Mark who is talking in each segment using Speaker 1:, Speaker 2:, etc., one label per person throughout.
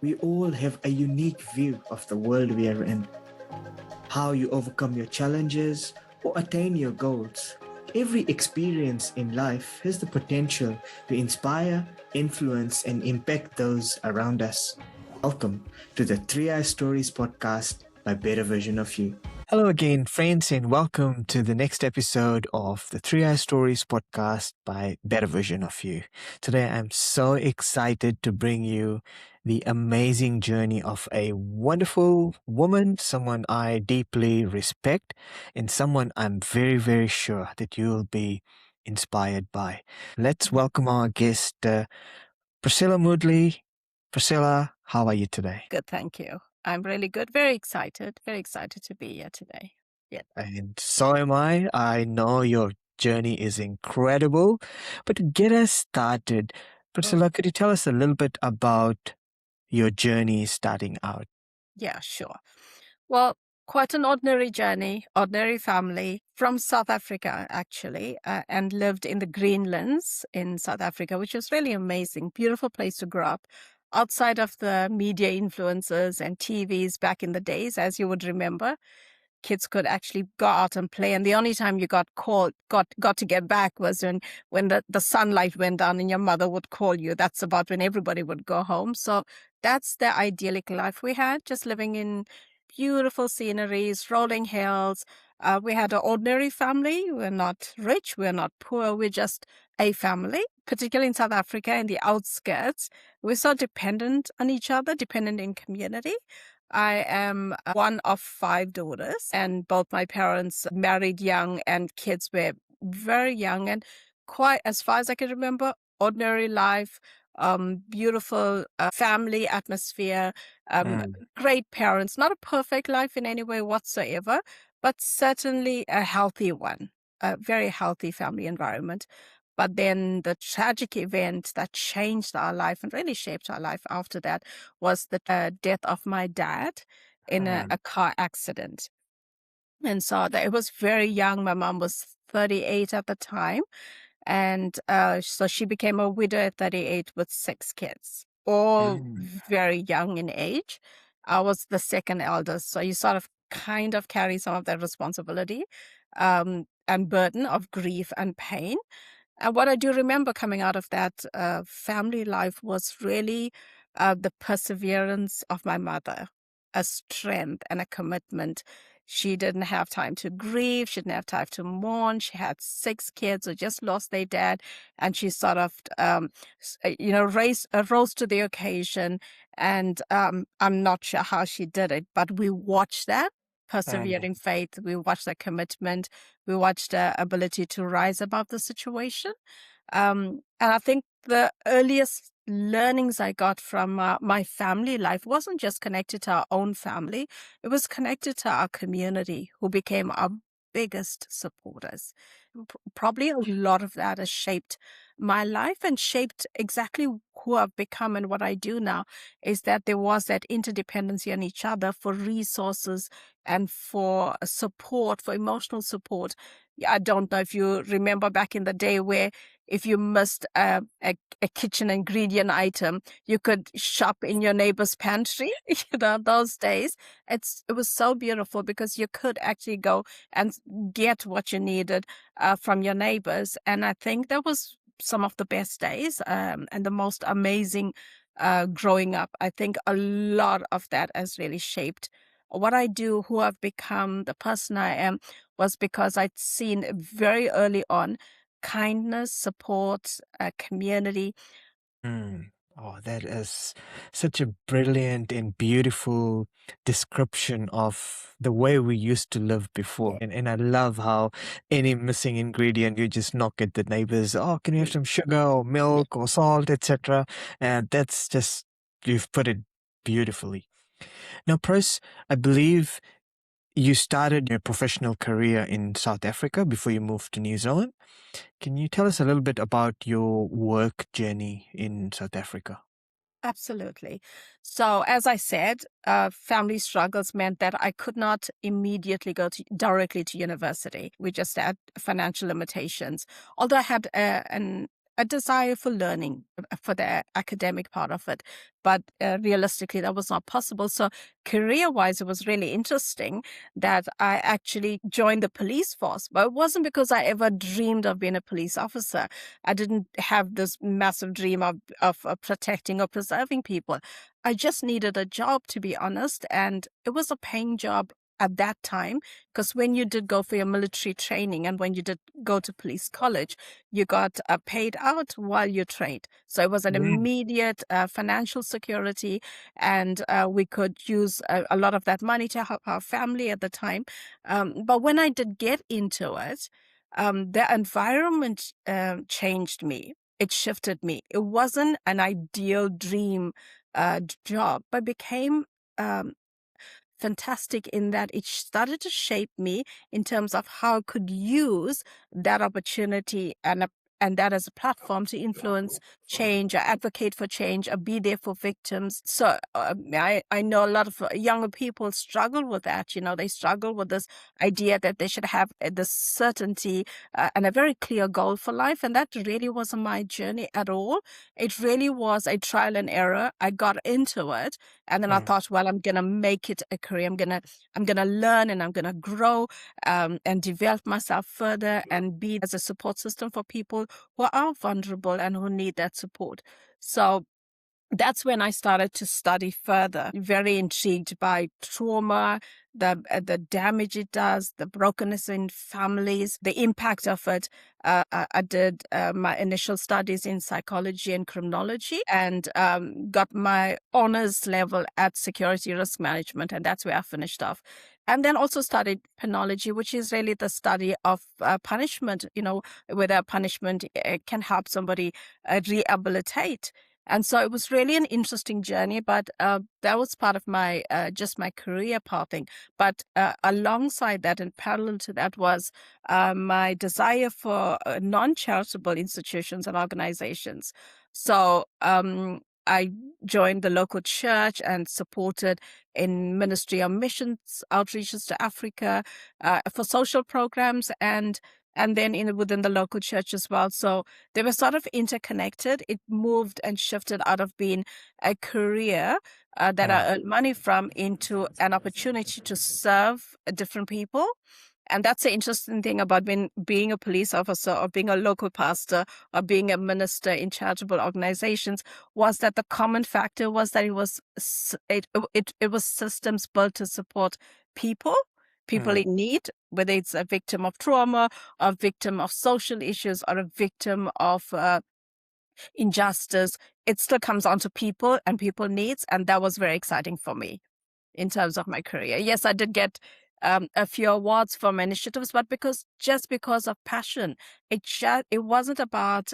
Speaker 1: We all have a unique view of the world we are in, how you overcome your challenges or attain your goals. Every experience in life has the potential to inspire, influence, and impact those around us. Welcome to the 3i Stories podcast by Better Version of You. Hello again, friends, and welcome to the next episode of the 3i Stories podcast by Better Version of You. Today, I'm so excited to bring you the amazing journey of a wonderful woman, someone I deeply respect, and someone I'm very, very sure that you'll be inspired by. Let's welcome our guest, Priscilla Moodley. Priscilla, how are you today?
Speaker 2: Good, thank you. I'm really good. Very excited to be here today. Yeah.
Speaker 1: And so am I. I know your journey is incredible. But to get us started, Priscilla, could you tell us a little bit about your journey starting out?
Speaker 2: Yeah, sure. Well, quite an ordinary journey, ordinary family from South Africa, actually, and lived in the Greenlands in South Africa, which was really amazing. Beautiful place to grow up. Outside of the media influences and TVs back in the days, as you would remember, kids could actually go out and play, and the only time you got to get back was when the sunlight went down and your mother would call you. That's about when everybody would go home. So that's the idyllic life we had, just living in beautiful sceneries, rolling hills. We had an ordinary family. We're not rich, we're not poor, we're just a family. Particularly in South Africa, in the outskirts, we're so dependent on each other, dependent in community. I am one of 5 daughters, and both my parents married young, and kids were very young, and quite, as far as I can remember, ordinary life, beautiful family atmosphere, great parents. Not a perfect life in any way whatsoever, but certainly a healthy one, a very healthy family environment. But then the tragic event that changed our life and really shaped our life after that was the death of my dad in a car accident. And so it was very young. My mom was 38 at the time. And so she became a widow at 38 with 6 kids, all very young in age. I was the second eldest. So you sort of kind of carry some of that responsibility and burden of grief and pain. And what I do remember coming out of that family life was really the perseverance of my mother, a strength and a commitment. She didn't have time to grieve. She didn't have time to mourn. She had 6 kids who just lost their dad, and she sort of, rose to the occasion. And I'm not sure how she did it, but we watched that persevering faith. We watched that commitment. We watched the ability to rise above the situation. And I think the earliest learnings I got from my family life wasn't just connected to our own family. It was connected to our community, who became our biggest supporters. Probably a lot of that has shaped my life and shaped exactly who I've become and what I do now, is that there was that interdependency on each other for resources and for support, for emotional support. I don't know if you remember back in the day where if you missed a kitchen ingredient item, you could shop in your neighbor's pantry. Those days, it was so beautiful because you could actually go and get what you needed from your neighbors. And I think that was some of the best days and the most amazing growing up. I think a lot of that has really shaped what I do, who I've become, the person I am, was because I'd seen very early on kindness, support, community.
Speaker 1: Oh, that is such a brilliant and beautiful description of the way we used to live before. And I love how any missing ingredient, you just knock at the neighbors, oh, can you have some sugar or milk or salt, etc. And that's just, you've put it beautifully. Now, Pris, I believe you started your professional career in South Africa before you moved to New Zealand. Can you tell us a little bit about your work journey in South Africa?
Speaker 2: Absolutely. So, as I said, family struggles meant that I could not immediately go directly to university. We just had financial limitations. Although I had a desire for learning, for the academic part of it. But realistically, that was not possible. So, career wise, it was really interesting that I actually joined the police force. But it wasn't because I ever dreamed of being a police officer. I didn't have this massive dream of protecting or preserving people. I just needed a job, to be honest. And it was a paying job at that time, because when you did go for your military training and when you did go to police college, you got paid out while you trained. So it was an
Speaker 1: Mm.
Speaker 2: immediate financial security, and we could use a lot of that money to help our family at the time. But when I did get into it, the environment changed me. It shifted me. It wasn't an ideal dream job, but became um, fantastic in that it started to shape me in terms of how I could use that opportunity and that as a platform to influence change or advocate for change or be there for victims. So I know a lot of younger people struggle with that. You know, they struggle with this idea that they should have this certainty and a very clear goal for life. And that really wasn't my journey at all. It really was a trial and error. I got into it, and then I
Speaker 1: Mm.
Speaker 2: thought, well, I'm gonna make it a career. I'm gonna learn and I'm gonna grow and develop myself further and be as a support system for people who are vulnerable and who need that support. So that's when I started to study further. Very intrigued by trauma, the damage it does, the brokenness in families, the impact of it. I did my initial studies in psychology and criminology, and got my honors level at security risk management, and that's where I finished off. And then also studied penology, which is really the study of punishment. You know, whether punishment can help somebody rehabilitate. And so it was really an interesting journey, but that was part of my just my career pathing. But alongside that and parallel to that was my desire for non-charitable institutions and organizations. So I joined the local church and supported in ministry of missions outreaches to Africa for social programs and then within the local church as well. So they were sort of interconnected. It moved and shifted out of being a career that I
Speaker 1: Mm.
Speaker 2: earned money from into an opportunity to serve different people. And that's the interesting thing about being a police officer or being a local pastor or being a minister in charitable organizations was that the common factor was that it was systems built to support people, people
Speaker 1: Mm.
Speaker 2: in need, whether it's a victim of trauma, a victim of social issues, or a victim of injustice. It still comes down to people and people needs, and that was very exciting for me in terms of my career. Yes, I did get a few awards for my initiatives, but because of passion. It wasn't about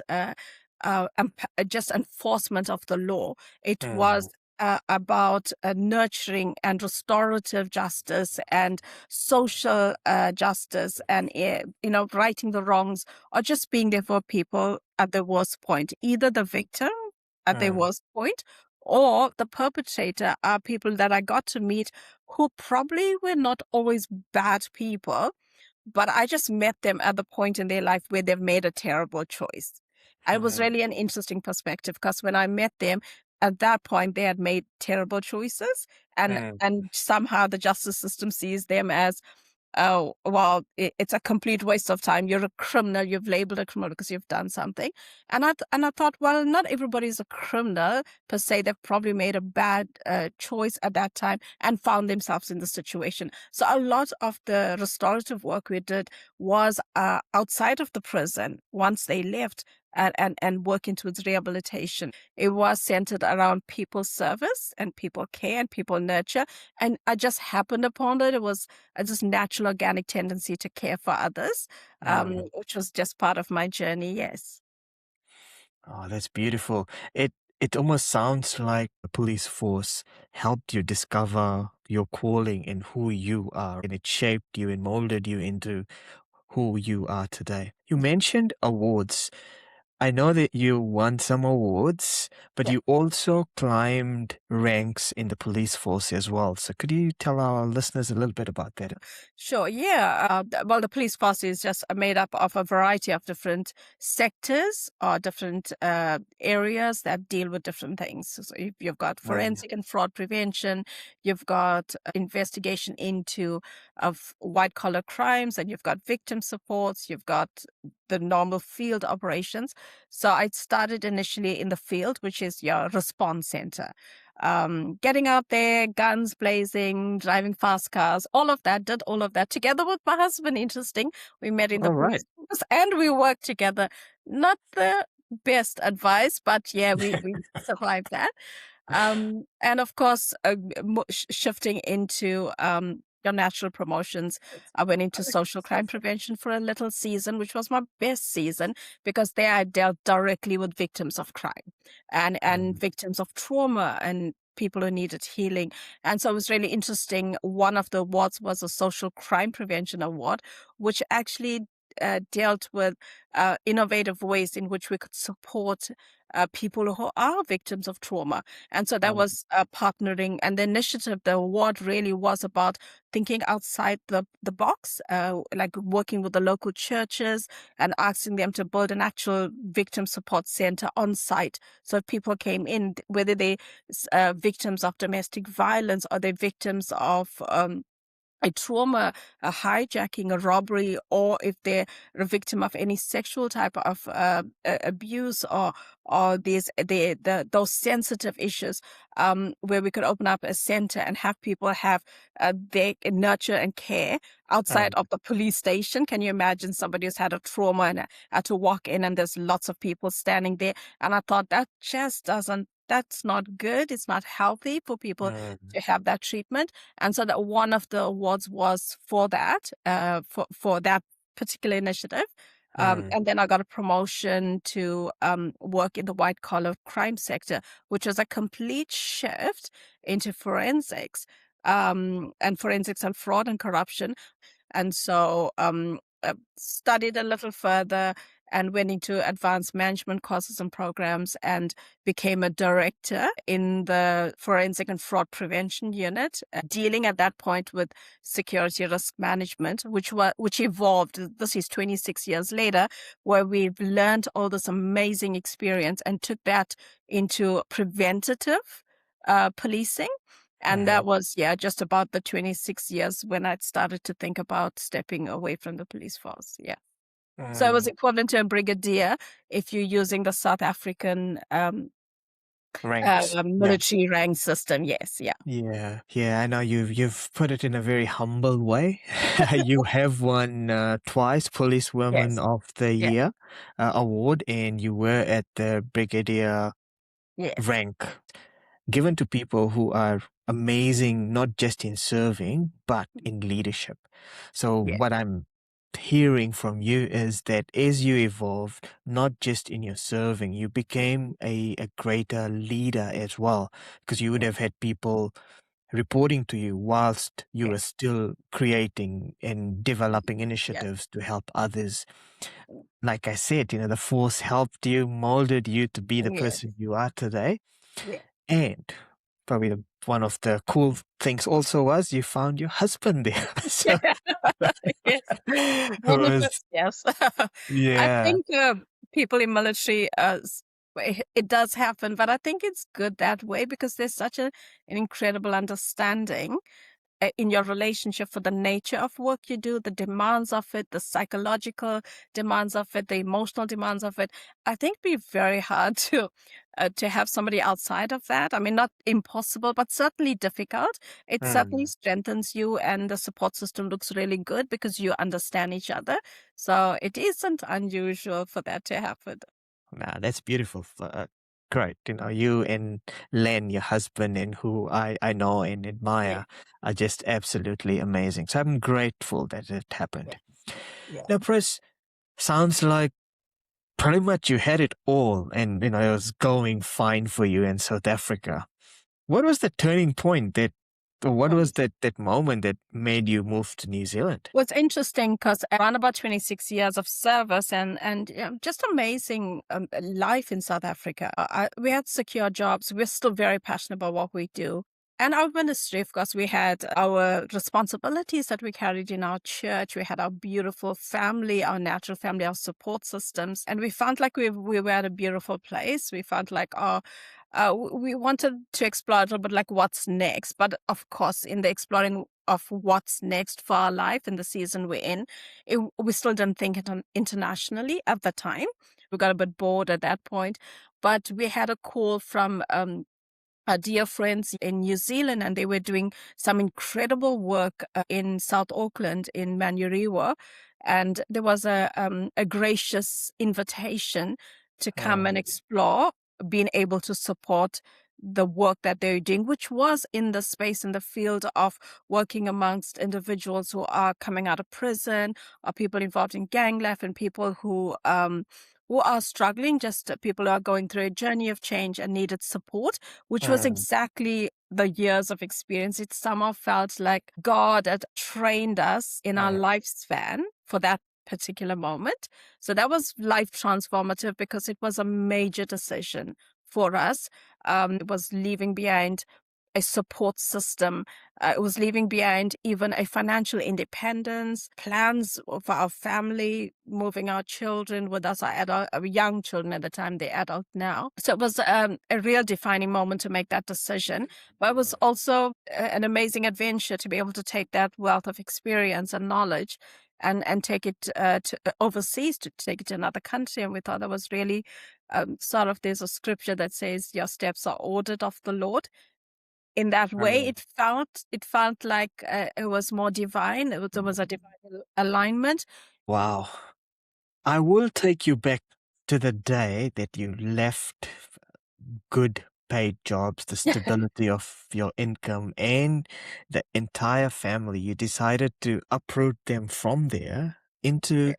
Speaker 2: just enforcement of the law. It
Speaker 1: Mm.
Speaker 2: was about nurturing and restorative justice and social justice and righting the wrongs or just being there for people at the worst point, either the victim at their
Speaker 1: Mm.
Speaker 2: worst point or the perpetrator are people that I got to meet who probably were not always bad people, but I just met them at the point in their life where they've made a terrible choice. It was
Speaker 1: Mm.
Speaker 2: really an interesting perspective because when I met them, at that point they had made terrible choices, and
Speaker 1: Mm.
Speaker 2: and somehow the justice system sees them as, oh, well, it's a complete waste of time. You're a criminal. You've labeled a criminal because you've done something. And I thought, well, not everybody's a criminal per se. They've probably made a bad choice at that time and found themselves in the situation. So a lot of the restorative work we did was outside of the prison once they left and working towards rehabilitation. It was centered around people service and people care and people nurture. And I just happened upon it. It was a just natural organic tendency to care for others,
Speaker 1: Mm.
Speaker 2: which was just part of my journey. Yes.
Speaker 1: Oh, that's beautiful. It almost sounds like the police force helped you discover your calling and who you are, and it shaped you and molded you into who you are today. You mentioned awards. I know that you won some awards, but
Speaker 2: Yeah.
Speaker 1: you also climbed ranks in the police force as well. So could you tell our listeners a little bit about that?
Speaker 2: Sure. Yeah. Well, the police force is just made up of a variety of different sectors or different areas that deal with different things. So you've got
Speaker 1: Mm.
Speaker 2: forensic and fraud prevention, you've got investigation into of white collar crimes, and you've got victim supports, you've got the normal field operations. So I started initially in the field, which is your response center. Getting out there, guns blazing, driving fast cars, all of that, did all of that together with my husband. Interesting. We met in the
Speaker 1: All right.
Speaker 2: police force and we worked together. Not the best advice, but yeah, we survived that. And of course, shifting into your natural promotions, I went into social crime prevention for a little season, which was my best season because there I dealt directly with victims of crime and
Speaker 1: Mm.
Speaker 2: victims of trauma and people who needed healing. And so it was really interesting. One of the awards was a social crime prevention award, which actually dealt with innovative ways in which we could support people who are victims of trauma. And so that
Speaker 1: Um,
Speaker 2: was partnering. And the initiative, the award really was about thinking outside the box, like working with the local churches and asking them to build an actual victim support center on site. So if people came in, whether they victims of domestic violence or they're victims of a trauma, a hijacking, a robbery, or if they're a victim of any sexual type of abuse or those sensitive issues, where we could open up a center and have people have their nurture and care outside
Speaker 1: um,
Speaker 2: of the police station. Can you imagine somebody who's had a trauma and had to walk in and there's lots of people standing there? And I thought that just doesn't. That's not good. It's not healthy for people
Speaker 1: mm,
Speaker 2: to have that treatment. And so that one of the awards was for that, for that particular initiative.
Speaker 1: mm,
Speaker 2: And then I got a promotion to work in the white collar crime sector, which was a complete shift into forensics, and forensics and fraud and corruption. And so studied a little further and went into advanced management courses and programs and became a director in the forensic and fraud prevention unit, dealing at that point with security risk management, which evolved. This is 26 years later, where we've learned all this amazing experience and took that into preventative policing. And
Speaker 1: mhm,
Speaker 2: that was, yeah, just about the 26 years when I started to think about stepping away from the police force. Yeah. So it was
Speaker 1: mm.
Speaker 2: equivalent to a brigadier if you're using the South African
Speaker 1: Ranks. Yeah.
Speaker 2: military rank system. Yes. Yeah.
Speaker 1: Yeah, yeah, I know you've put it in a very humble way. You have won twice Policewoman
Speaker 2: Yes.
Speaker 1: of the
Speaker 2: Yeah.
Speaker 1: Year award, and you were at the Brigadier
Speaker 2: Yes.
Speaker 1: rank, given to people who are amazing, not just in serving, but in leadership. So,
Speaker 2: Yeah.
Speaker 1: what I'm hearing from you is that as you evolved, not just in your serving, you became a greater leader as well, because you would
Speaker 2: Yeah.
Speaker 1: have had people reporting to you whilst you were
Speaker 2: Yes.
Speaker 1: still creating and developing
Speaker 2: Yeah.
Speaker 1: initiatives to help others. Like I said, the force helped you, molded you to be the
Speaker 2: Yeah.
Speaker 1: person you are today.
Speaker 2: Yeah.
Speaker 1: And probably one of the cool things also was you found your husband there. So
Speaker 2: Yes.
Speaker 1: it
Speaker 2: One of
Speaker 1: was,
Speaker 2: us, yes. I
Speaker 1: yeah.
Speaker 2: think people in military, it does happen, but I think it's good that way because there's such an incredible understanding in your relationship for the nature of work you do, the demands of it, the psychological demands of it, the emotional demands of it. I think it'd be very hard to have somebody outside of that. I mean, not impossible, but certainly difficult. It certainly
Speaker 1: Mm.
Speaker 2: strengthens you, and the support system looks really good because you understand each other. So it isn't unusual for that to happen.
Speaker 1: Nah, that's beautiful. Great. You and Len, your husband, and who I know and
Speaker 2: Yeah,
Speaker 1: admire, are just absolutely amazing. So I'm grateful that it
Speaker 2: yeah,
Speaker 1: happened.
Speaker 2: yeah.
Speaker 1: Now, Pris, sounds like pretty much you had it all and, it was going fine for you in South Africa. What was the turning point that So what was that moment that made you move to New Zealand?
Speaker 2: Was interesting because around about 26 years of service and just amazing life in South Africa. We had secure jobs. We're still very passionate about what we do. And our ministry, of course, we had our responsibilities that we carried in our church. We had our beautiful family, our natural family, our support systems. And we felt like we were at a beautiful place. We felt like we wanted to explore a little bit like what's next. But of course, in the exploring of what's next for our life in the season we're in, we still didn't think it internationally at the time. We got a bit bored at that point. But we had a call from our dear friends in New Zealand, and they were doing some incredible work in South Auckland in Manurewa. And there was a gracious invitation to come and explore, being able to support the work that they're doing, which was in the space, in the field of working amongst individuals who are coming out of prison, or people involved in gang life, and people who are struggling, just people who are going through a journey of change and needed support, which was exactly the years of experience. It somehow felt like God had trained us in our lifespan for that particular moment. So that was life transformative because it was a major decision for us. It was leaving behind a support system. It was leaving behind even a financial independence, plans for our family, moving our children with us, our young children at the time, they're adult now. So it was a real defining moment to make that decision. But it was also an amazing adventure to be able to take that wealth of experience and knowledge and take it to overseas, to take it to another country. And we thought that was really sort of, there's a scripture that says your steps are ordered of the Lord. In that way, it felt like it was more divine. There was a divine alignment.
Speaker 1: Wow. I will take you back to the day that you left good paid jobs, the stability of your income, and the entire family. You decided to uproot them from there into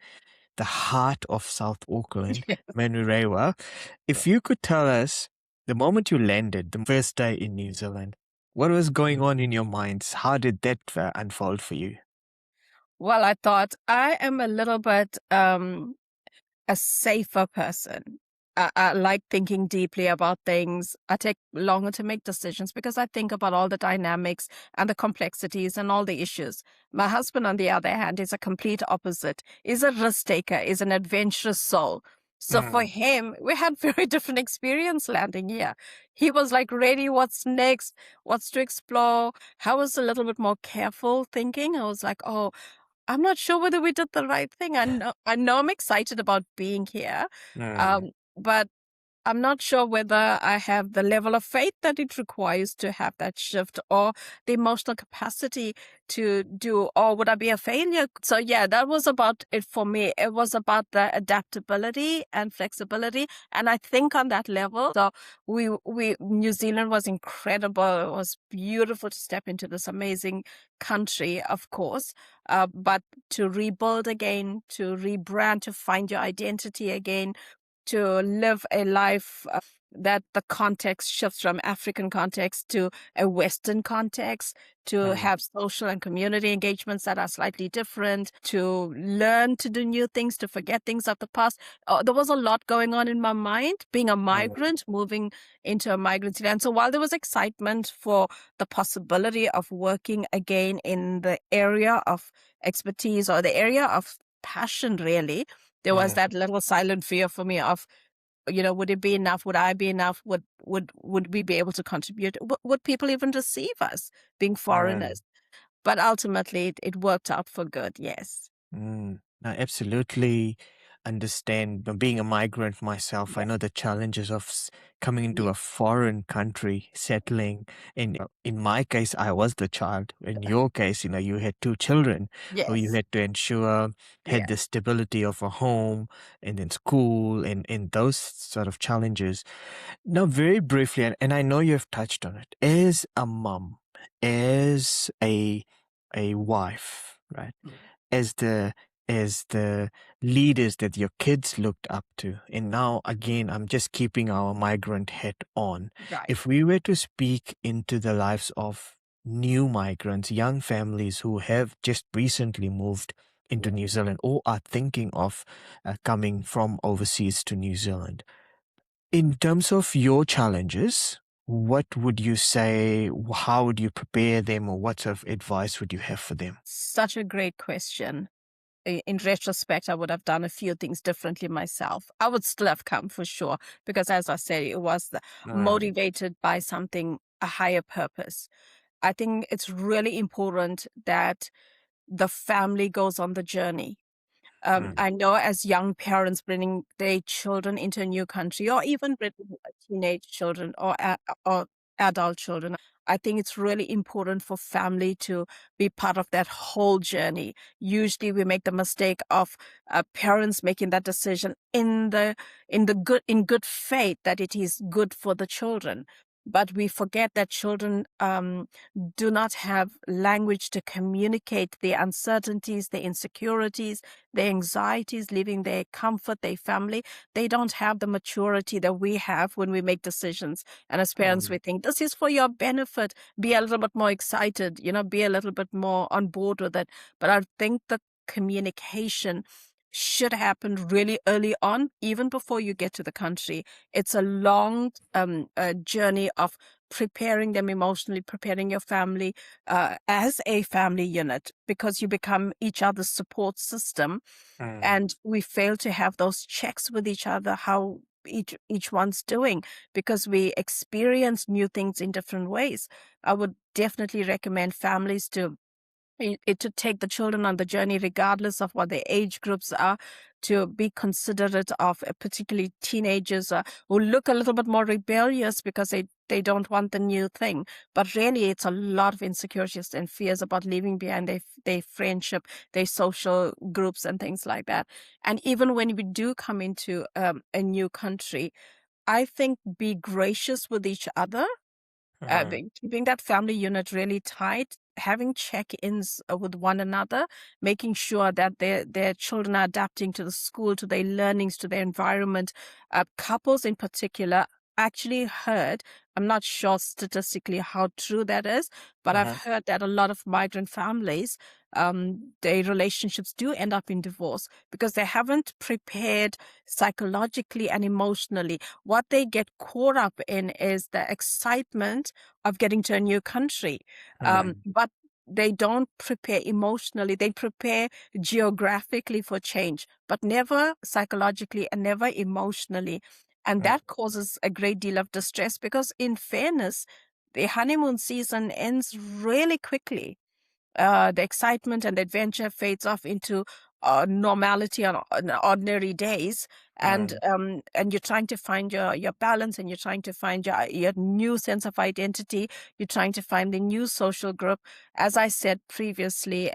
Speaker 1: the heart of South Auckland, Manurewa. If you could tell us the moment you landed, the first day in New Zealand, what was going on in your minds? How did that unfold for you?
Speaker 2: Well, I thought I am a little bit a safer person. I like thinking deeply about things. I take longer to make decisions because I think about all the dynamics and the complexities and all the issues. My husband, on the other hand, is a complete opposite. He's a risk taker, is an adventurous soul. So for him, we had very different experience landing here. He was like, ready, what's next? What's to explore? I was a little bit more careful thinking. I was like, oh, I'm not sure whether we did the right thing. I know I'm excited about being here, but I'm not sure whether I have the level of faith that it requires to have that shift, or the emotional capacity to do, or would I be a failure? So yeah, that was about it for me. It was about the adaptability and flexibility. And I think on that level, so New Zealand was incredible. It was beautiful to step into this amazing country, of course. But to rebuild again, to rebrand, to find your identity again, to live a life that the context shifts from African context to a Western context, to have social and community engagements that are slightly different, to learn to do new things, to forget things of the past. There was a lot going on in my mind, being a migrant, moving into a migrant city. And so while there was excitement for the possibility of working again in the area of expertise or the area of passion, really, there was that little silent fear for me of, would it be enough? Would I be enough? Would we be able to contribute? Would people even receive us being foreigners? But ultimately, it worked out for good. Yes.
Speaker 1: I absolutely understand. Being a migrant myself, I
Speaker 2: Yeah.
Speaker 1: know the challenges of coming into a foreign country, settling. In my case, I was the child. In your case, you had two children who you
Speaker 2: Yes.
Speaker 1: had to ensure had
Speaker 2: Yeah.
Speaker 1: the stability of a home and then school and those sort of challenges. Now, very briefly, and I know you've touched on it, as a mom, as a wife, right? As the leaders that your kids looked up to. And now again, I'm just keeping our migrant hat on.
Speaker 2: Right.
Speaker 1: If we were to speak into the lives of
Speaker 3: new migrants, young families who have just recently moved into New Zealand or are thinking of coming from overseas to New Zealand. In terms of your challenges, what would you say? How would you prepare them, or what sort of advice would you have for them?
Speaker 2: Such a great question. In retrospect, I would have done a few things differently myself. I would still have come for sure, because as I said, it was
Speaker 3: Mm,
Speaker 2: motivated by something, a higher purpose. I think it's really important that the family goes on the journey.
Speaker 3: mm,
Speaker 2: I know as young parents bringing their children into a new country, or even bringing teenage children or adult children, I think it's really important for family to be part of that whole journey. Usually, we make the mistake of parents making that decision in good faith that it is good for the children. But we forget that children do not have language to communicate their uncertainties, their insecurities, their anxieties, leaving their comfort, their family. They don't have the maturity that we have when we make decisions. And as parents, we
Speaker 3: mm,
Speaker 2: think this is for your benefit. Be a little bit more excited, be a little bit more on board with it. But I think the communication should happen really early on, even before you get to the country. It's a long journey of preparing them emotionally, preparing your family as a family unit, because you become each other's support system.
Speaker 3: mm,
Speaker 2: And we fail to have those checks with each other, how each one's doing, because we experience new things in different ways. I would definitely recommend families to take the children on the journey, regardless of what their age groups are, to be considerate of particularly teenagers who look a little bit more rebellious because they don't want the new thing. But really, it's a lot of insecurities and fears about leaving behind their friendship, their social groups, and things like that. And even when we do come into a new country, I think be gracious with each other,
Speaker 3: mm,
Speaker 2: keeping that family unit really tight, having check-ins with one another, making sure that their children are adapting to the school, to their learnings, to their environment. Couples in particular actually heard, I'm not sure statistically how true that is, but I've
Speaker 3: uh-huh,
Speaker 2: heard that a lot of migrant families, their relationships do end up in divorce because they haven't prepared psychologically and emotionally. What they get caught up in is the excitement of getting to a new country.
Speaker 3: mm,
Speaker 2: But they don't prepare emotionally. They prepare geographically for change, but never psychologically and never emotionally. And
Speaker 3: mm,
Speaker 2: that causes a great deal of distress because, in fairness, the honeymoon season ends really quickly. The excitement and adventure fades off into normality on ordinary days,
Speaker 3: mm,
Speaker 2: and you're trying to find your balance, and you're trying to find your new sense of identity. You're trying to find the new social group. As I said previously,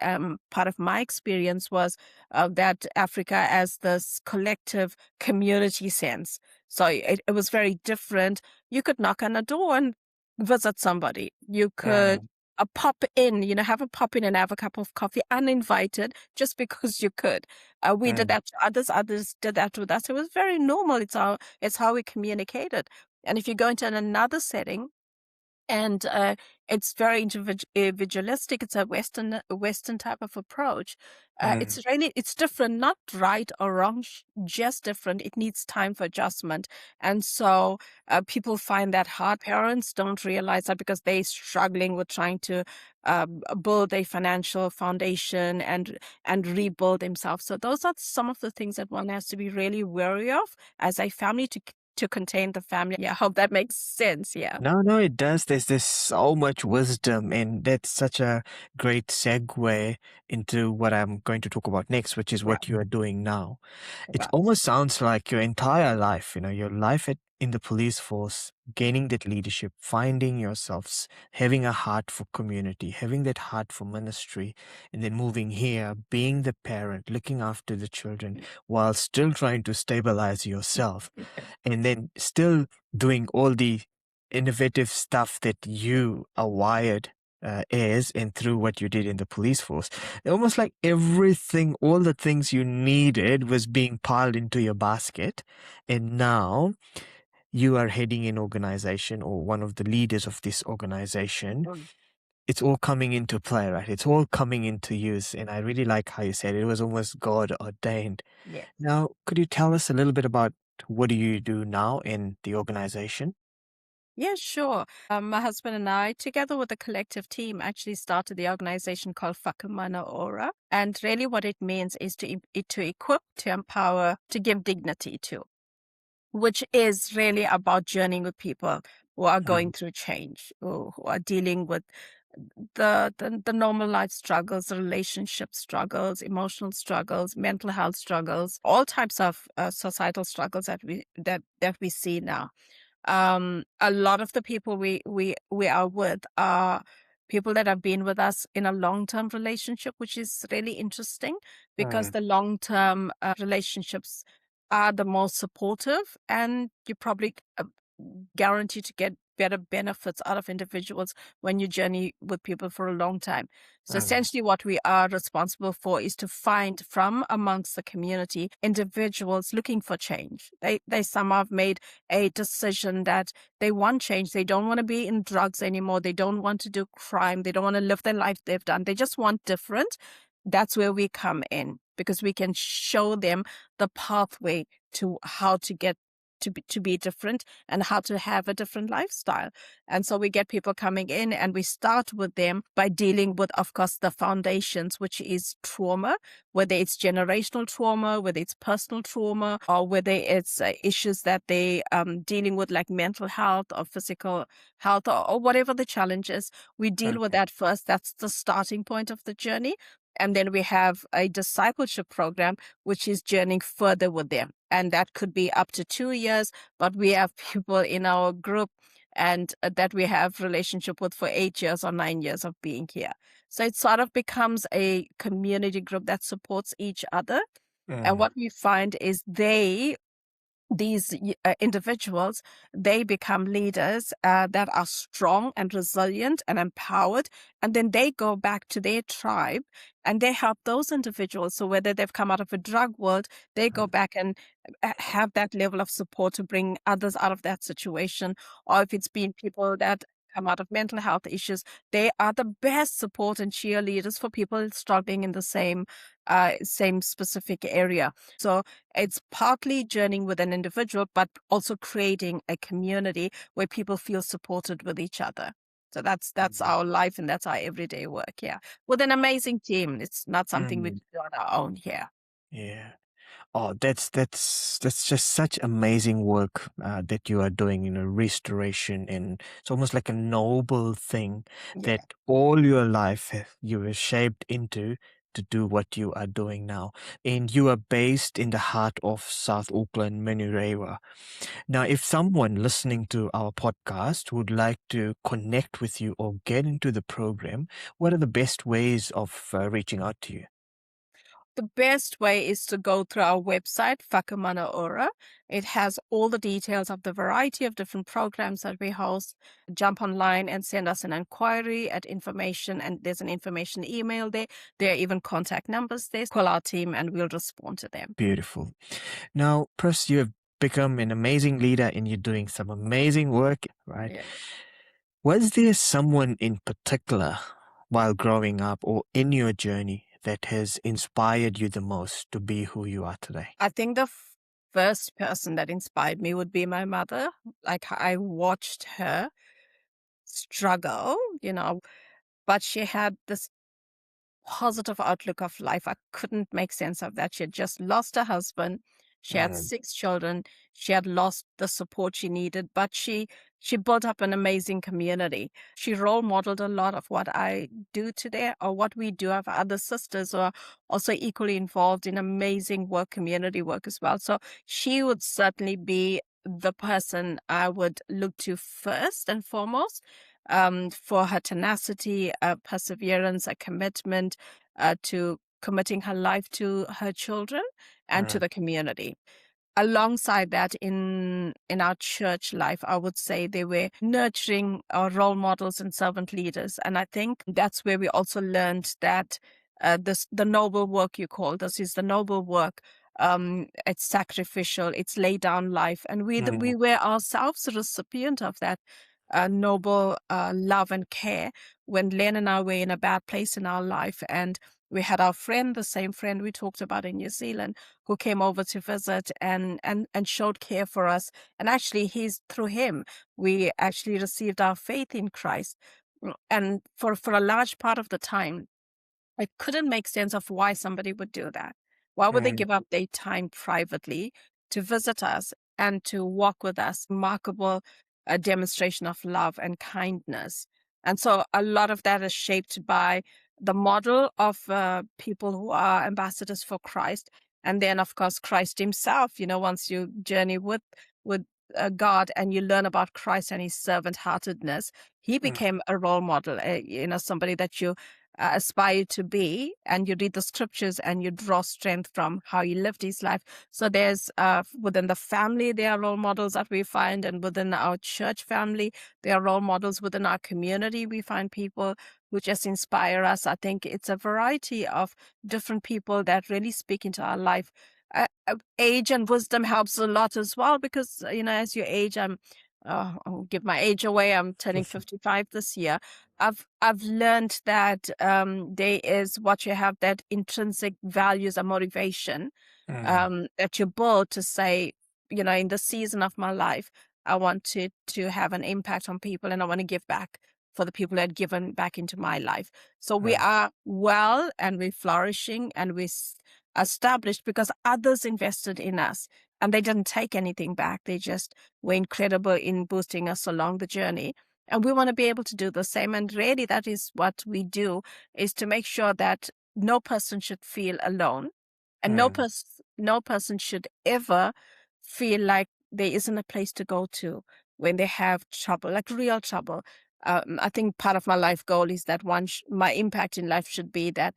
Speaker 2: part of my experience was that Africa as this collective community sense. So it was very different. You could knock on a door and visit somebody. You could
Speaker 3: mm,
Speaker 2: a pop in, have a pop in and have a cup of coffee uninvited just because you could. We did
Speaker 3: mm,
Speaker 2: that to others did that with us. It was very normal. It's how we communicated. And if you go into another setting, and it's very individualistic. It's a Western type of approach.
Speaker 3: mm.
Speaker 2: It's different, not right or wrong, just different. It needs time for adjustment, and so people find that hard. Parents don't realize that because they're struggling with trying to build a financial foundation and rebuild themselves. So those are some of the things that one has to be really wary of as a family to contain the family. Yeah, I hope that makes sense. Yeah.
Speaker 3: No, no, it does. There's so much wisdom, and that's such a great segue into what I'm going to talk about next, which is
Speaker 2: Right.
Speaker 3: what you are doing now. It
Speaker 2: Right.
Speaker 3: almost sounds like your entire life, your life in the police force, gaining that leadership, finding yourselves, having a heart for community, having that heart for ministry, and then moving here, being the parent, looking after the children, while still trying to stabilize yourself, and then still doing all the innovative stuff that you are wired as and through what you did in the police force. Almost like everything, all the things you needed was being piled into your basket. And now you are heading an organization or one of the leaders of this organization. it's all coming into play, right? It's all coming into use. And I really like how you said it was almost God ordained.
Speaker 2: Yes.
Speaker 3: Now, could you tell us a little bit about what do you do now in the organization?
Speaker 2: Yeah, sure. My husband and I, together with a collective team, actually started the organization called Whakamana Ora. And really what it means is to equip, to empower, to give dignity to, which is really about journeying with people who are going through change, who are dealing with the normal life struggles, the relationship struggles, emotional struggles, mental health struggles, all types of societal struggles that we see now. A lot of the people we are with are people that have been with us in a long-term relationship, which is really interesting because
Speaker 3: Mm,
Speaker 2: the long-term relationships are the most supportive, and you probably guaranteed to get better benefits out of individuals when you journey with people for a long time. So
Speaker 3: mm,
Speaker 2: essentially what we are responsible for is to find from amongst the community individuals looking for change. They somehow have made a decision that they want change. They don't want to be in drugs anymore. They don't want to do crime. They don't want to live the life they've done. They just want different. That's where we come in, because we can show them the pathway to how to get to be different and how to have a different lifestyle. And so we get people coming in and we start with them by dealing with, of course, the foundations, which is trauma, whether it's generational trauma, whether it's personal trauma, or whether it's issues that they dealing with, like mental health or physical health, or whatever the challenge is. We deal with that first. That's the starting point of the journey. And then we have a discipleship program, which is journeying further with them. And that could be up to 2 years, but we have people in our group and that we have relationship with for 8 years or 9 years of being here. So it sort of becomes a community group that supports each other. And
Speaker 3: mm,
Speaker 2: what we find is these individuals, they become leaders that are strong and resilient and empowered. And then they go back to their tribe and they help those individuals. So whether they've come out of a drug world, they go back and have that level of support to bring others out of that situation. Or if it's been people that come out of mental health issues, they are the best support and cheerleaders for people struggling in the same specific area. So it's partly journeying with an individual, but also creating a community where people feel supported with each other. So that's our life and that's our everyday work. Yeah, with an amazing team. It's not something we
Speaker 3: mm,
Speaker 2: do on our own here.
Speaker 3: yeah. Oh, that's just such amazing work that you are doing, restoration, and it's almost like a noble thing that
Speaker 2: Yeah.
Speaker 3: all your life you were shaped into to do what you are doing now. And you are based in the heart of South Auckland, Manurewa. Now, if someone listening to our podcast would like to connect with you or get into the program, what are the best ways of reaching out to you?
Speaker 2: The best way is to go through our website, Whakamana Ora. It has all the details of the variety of different programs that we host. Jump online and send us an inquiry at information, and there's an information email there. There are even contact numbers there. Call our team and we'll respond to them.
Speaker 3: Beautiful. Now, Pris, you have become an amazing leader and you're doing some amazing work, right?
Speaker 2: Yeah.
Speaker 3: Was there someone in particular while growing up or in your journey that has inspired you the most to be who you are today?
Speaker 2: I think the first person that inspired me would be my mother. Like, I watched her struggle, but she had this positive outlook of life. I couldn't make sense of that. She had just lost her husband. She had
Speaker 3: Mm,
Speaker 2: 6 children. She had lost the support she needed, but she built up an amazing community. She role modeled a lot of what I do today, or what we do. I have other sisters who are also equally involved in amazing work, community work as well. So she would certainly be the person I would look to first and foremost, for her tenacity, perseverance, a commitment to committing her life to her children and to
Speaker 3: mm,
Speaker 2: the community. Alongside that, in our church life, I would say they were nurturing our role models and servant leaders. And I think that's where we also learned that the noble work you call this is the noble work. It's sacrificial, it's lay down life. And we
Speaker 3: mm,
Speaker 2: were ourselves a recipient of that noble love and care when Len and I were in a bad place in our life. And we had our friend, the same friend we talked about in New Zealand, who came over to visit and showed care for us. And actually, through him, we actually received our faith in Christ. And for a large part of the time, I couldn't make sense of why somebody would do that. Why would they
Speaker 3: Mm,
Speaker 2: give up their time privately to visit us and to walk with us? Remarkable demonstration of love and kindness. And so a lot of that is shaped by the model of people who are ambassadors for Christ. And then, of course, Christ himself, once you journey with God and you learn about Christ and his servant-heartedness, he
Speaker 3: mm,
Speaker 2: became a role model, somebody that you aspire to be, and you read the scriptures and you draw strength from how he lived his life. So there's within the family, there are role models that we find, and within our church family, there are role models. Within our community, we find people who just inspire us. I think it's a variety of different people that really speak into our life. Age and wisdom helps a lot as well, because as you age, I'll give my age away. I'm turning 55 this year. I've learned that there is what you have, that intrinsic values and motivation
Speaker 3: mm,
Speaker 2: that you build to say, in the season of my life, I want to have an impact on people, and I want to give back for the people that had given back into my life. So we
Speaker 3: mm,
Speaker 2: are well, and we're flourishing, and we're established because others invested in us, and they didn't take anything back. They just were incredible in boosting us along the journey. And we want to be able to do the same. And really, that is what we do, is to make sure that no person should feel alone, and
Speaker 3: mm,
Speaker 2: no person should ever feel like there isn't a place to go to when they have trouble, like real trouble. I think part of my life goal is that my impact in life should be that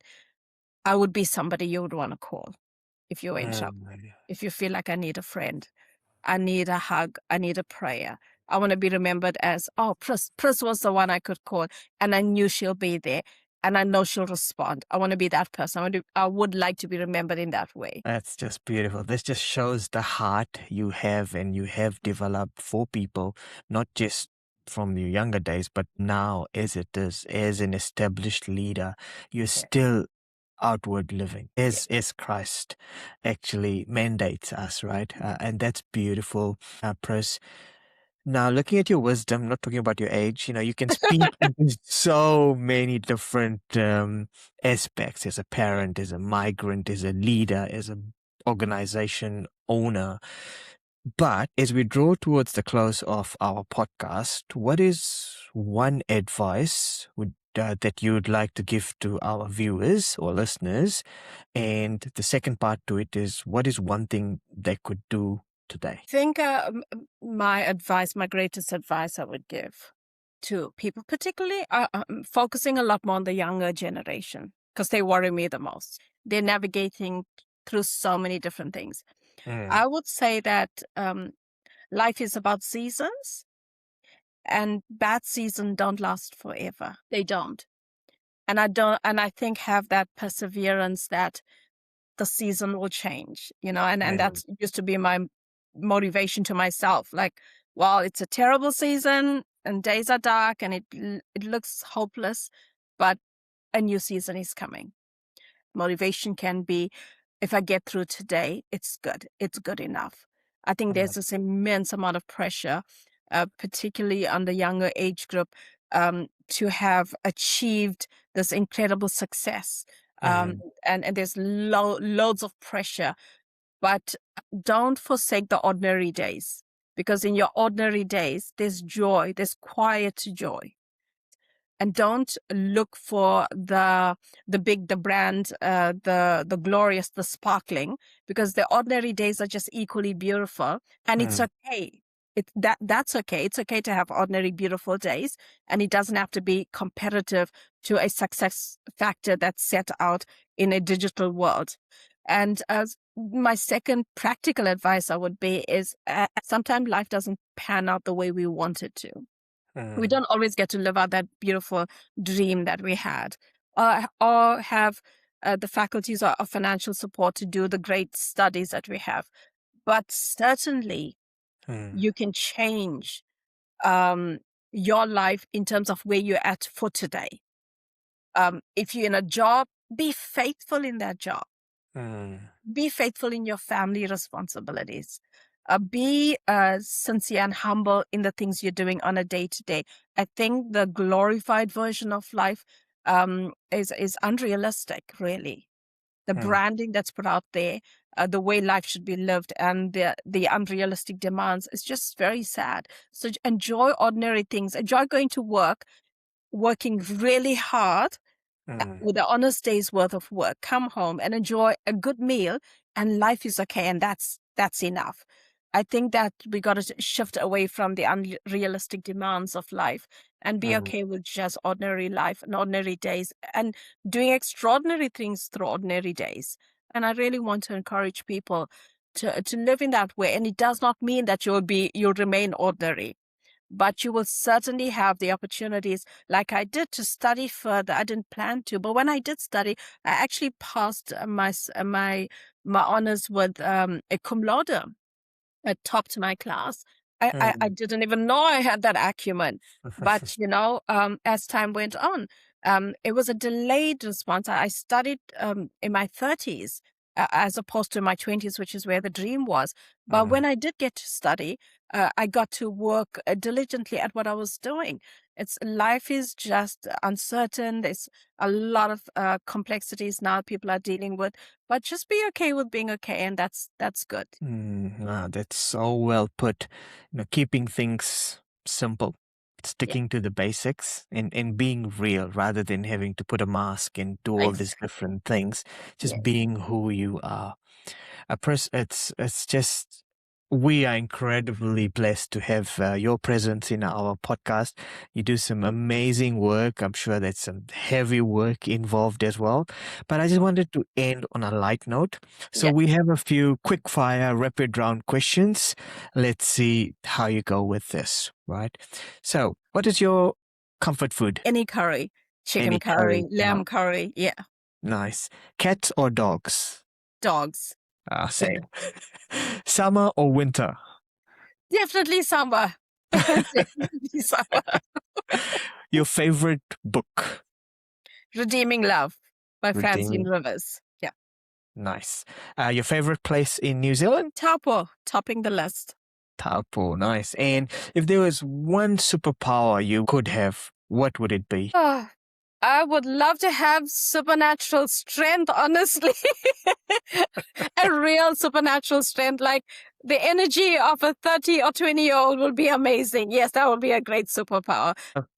Speaker 2: I would be somebody you would want to call if you're in trouble.
Speaker 3: mm.
Speaker 2: If you feel like I need a friend, I need a hug, I need a prayer. I want to be remembered as, oh, Pris was the one I could call, and I knew she'll be there, and I know she'll respond. I want to be that person. I would like to be remembered in that way.
Speaker 3: That's just beautiful. This just shows the heart you have and you have developed for people, not just from your younger days, but now as it is, as an established leader, you're
Speaker 2: Yeah.
Speaker 3: still outward living
Speaker 2: Yeah.
Speaker 3: as Christ actually mandates us, right? And that's beautiful, Pris. Now, looking at your wisdom, not talking about your age, you can speak into so many different aspects as a parent, as a migrant, as a leader, as an organization owner. But as we draw towards the close of our podcast, what is one advice that you would like to give to our viewers or listeners? And the second part to it is, what is one thing they could do today?
Speaker 2: I think my greatest advice I would give to people, particularly focusing a lot more on the younger generation, because they worry me the most. They're navigating through so many different things.
Speaker 3: Mm,
Speaker 2: I would say that life is about seasons, and bad seasons don't last forever. They don't. And I think have that perseverance that the season will change, and that
Speaker 3: mm,
Speaker 2: used to be my motivation to myself. Like, well, it's a terrible season and days are dark and it looks hopeless, but a new season is coming. Motivation can be, if I get through today, it's good. It's good enough. I think
Speaker 3: mm,
Speaker 2: there's this immense amount of pressure, particularly on the younger age group, to have achieved this incredible success. Um,
Speaker 3: mm,
Speaker 2: and there's loads of pressure, but don't forsake the ordinary days, because in your ordinary days, there's joy, there's quiet joy. And don't look for the big, the brand, the glorious, the sparkling, because the ordinary days are just equally beautiful, and it's
Speaker 3: mm,
Speaker 2: okay. That's okay. It's okay to have ordinary, beautiful days, and it doesn't have to be competitive to a success factor that's set out in a digital world. And my second practical advice I would be is sometimes life doesn't pan out the way we want it to. We
Speaker 3: mm,
Speaker 2: don't always get to live out that beautiful dream that we had, or have the faculties or financial support to do the great studies that we have. But certainly
Speaker 3: mm,
Speaker 2: you can change um, your life in terms of where you're at for today. If you're in a job, be faithful in that job. Be faithful in your family responsibilities. Be sincere and humble in the things you're doing on a day-to-day. I think the glorified version of life is unrealistic, really. The branding that's put out there, the way life should be lived, and the unrealistic demands is just very sad. So enjoy ordinary things. Enjoy going to work, working really hard with an honest day's worth of work. Come home and enjoy a good meal, and life is okay, and that's enough. I think that we got to shift away from the unrealistic demands of life and be okay with just ordinary life and ordinary days and doing extraordinary things through ordinary days. And I really want to encourage people to live in that way. And it does not mean that you'll remain ordinary, but you will certainly have the opportunities, like I did, to study further. I didn't plan to, but when I did study, I actually passed my honors with a cum laude. I topped my class. I didn't even know I had that acumen. But, as time went on, it was a delayed response. I studied in my 30s as opposed to my 20s, which is where the dream was. But when I did get to study, I got to work diligently at what I was doing. Life is just uncertain. There's a lot of complexities now people are dealing with, but just be okay with being okay, and that's good.
Speaker 3: That's so well put. Keeping things simple, sticking to the basics, and being real rather than having to put a mask and do all these different things. Just being who you are. It's just, we are incredibly blessed to have your presence in our podcast. You do some amazing work. I'm sure there's some heavy work involved as well. But I just wanted to end on a light note. So we have a few quick fire rapid round questions. Let's see how you go with this, right? So what is your comfort food?
Speaker 2: Any curry, chicken curry, lamb curry. Yeah.
Speaker 3: Nice. Cats or dogs?
Speaker 2: Dogs.
Speaker 3: Same. Summer or winter?
Speaker 2: Definitely summer. Definitely summer.
Speaker 3: Your favorite book?
Speaker 2: Redeeming Love by Francine Rivers. Yeah.
Speaker 3: Nice. Your favorite place in New Zealand?
Speaker 2: Taupo, topping the list.
Speaker 3: Taupo, nice. And if there was one superpower you could have, what would it be?
Speaker 2: I would love to have supernatural strength, honestly. A real supernatural strength, like the energy of a 30 or 20-year-old will be amazing. Yes, that would be a great superpower.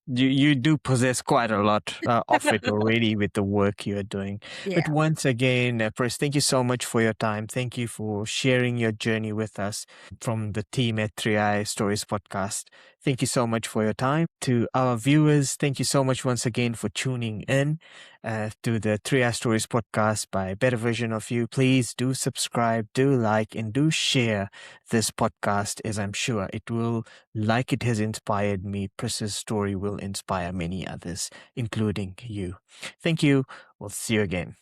Speaker 3: You do possess quite a lot of it already with the work you are doing.
Speaker 2: Yeah.
Speaker 3: But once again, Pris, thank you so much for your time. Thank you for sharing your journey with us from the team at 3i Stories Podcast. Thank you so much for your time. To our viewers, thank you so much once again for tuning in to the 3i Stories Podcast by Better Version of You. Please do subscribe, do like, and do share this podcast, as I'm sure it will, like it has inspired me. Pris's story will inspire many others, including you. Thank you. We'll see you again.